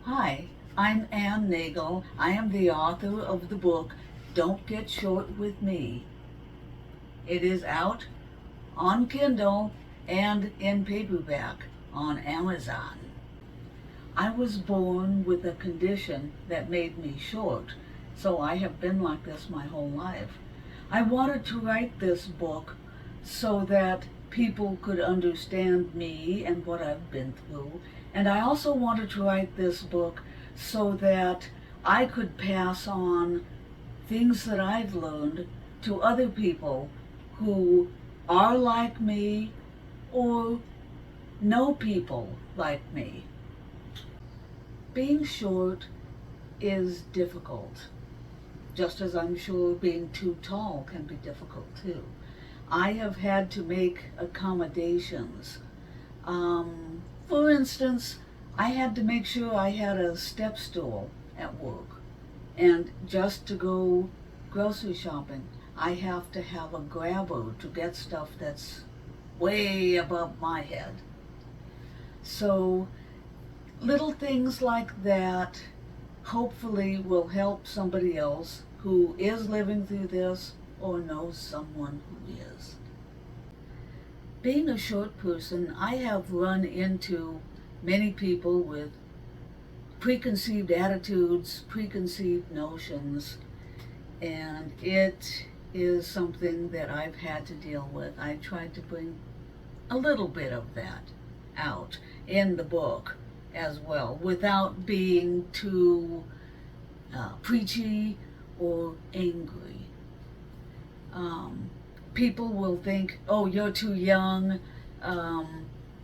Hi, I'm Ann Nagel. I am the author of the book Don't Get Short with Me. It is out on Kindle and in paperback on Amazon. I was born with a condition that made me short, so I have been like this my whole life. I wanted to write this book so that people could understand me and what I've been through, and I also wanted to write this book so that I could pass on things that I've learned to other people who are like me or know people like me. Being short is difficult, just as I'm sure being too tall can be difficult too. I have had to make accommodations. For instance, I had to make sure I had a step stool at work. And just to go grocery shopping, I have to have a grabber to get stuff that's way above my head. So little things like that hopefully will help somebody else who is living through this or knows someone who is. Being a short person, I have run into many people with preconceived attitudes, preconceived notions, and it is something that I've had to deal with. I tried to bring a little bit of that out in the book as well, without being too preachy or angry. Um, People will think, oh, you're too young,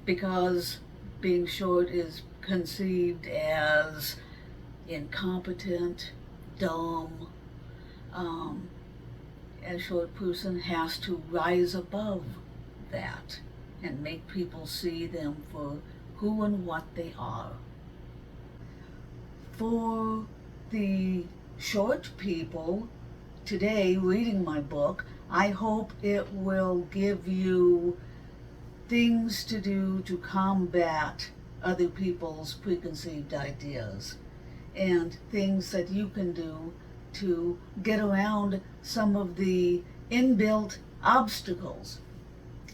because being short is conceived as incompetent, dumb. Um, a short person has to rise above that and make people see them for who and what they are. For the short people today reading my book, I hope it will give you things to do to combat other people's preconceived ideas and things that you can do to get around some of the inbuilt obstacles,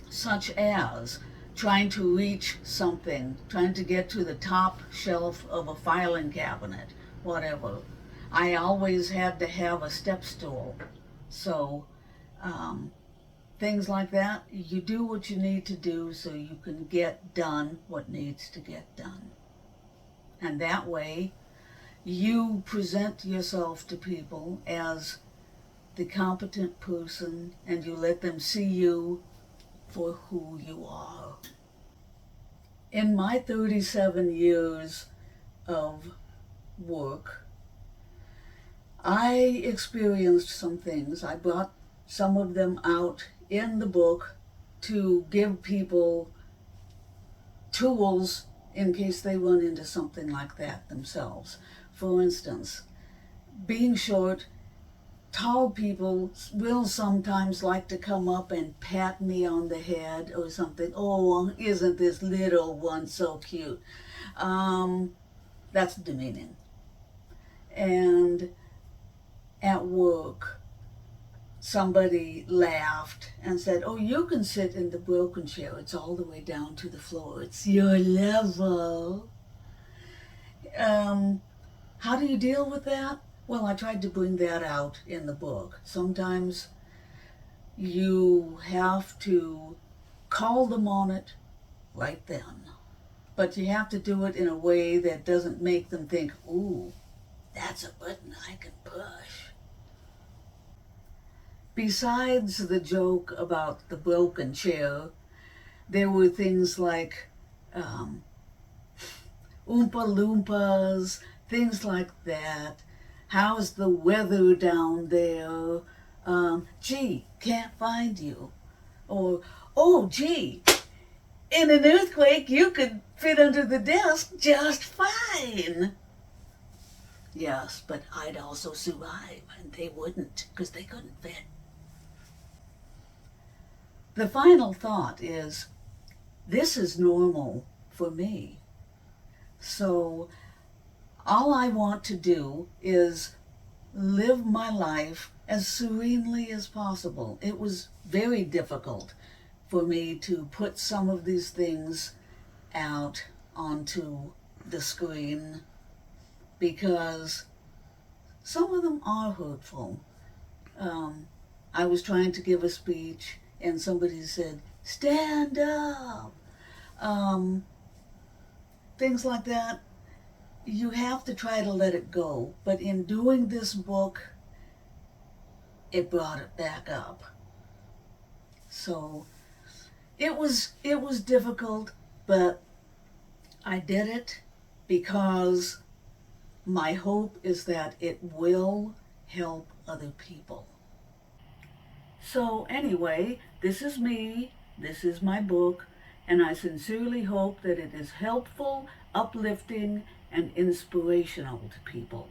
such as trying to reach something, trying to get to the top shelf of a filing cabinet, whatever. I always had to have a step stool. So, um, things like that, you do what you need to do so you can get done what needs to get done. And that way, you present yourself to people as the competent person and you let them see you for who you are. In my 37 years of work, I experienced some things. I brought some of them out in the book to give people tools in case they run into something like that themselves. For instance, being short, tall people will sometimes like to come up and pat me on the head or something. Oh, isn't this little one so cute? That's demeaning. And at work, somebody laughed and said, oh, you can sit in the broken chair. It's all the way down to the floor. It's your level. How do you deal with that? Well, I tried to bring that out in the book. Sometimes you have to call them on it right then. But you have to do it in a way that doesn't make them think, ooh, that's a button I can push. Besides the joke about the broken chair, there were things like Oompa Loompas, things like that. How's the weather down there? Gee, can't find you. Or, oh, gee, in an earthquake you could fit under the desk just fine. Yes, but I'd also survive, and they wouldn't, because they couldn't fit. The final thought is, this is normal for me. So All I want to do is live my life as serenely as possible. It was very difficult for me to put some of these things out onto the screen because some of them are hurtful. Um, I was trying to give a speech and somebody said, "Stand up." Um, Things like that. You have to try to let it go. But in doing this book, it brought it back up. So it was difficult, but I did it because my hope is that it will help other people. So anyway, this is me, this is my book, and I sincerely hope that it is helpful, uplifting, and inspirational to people.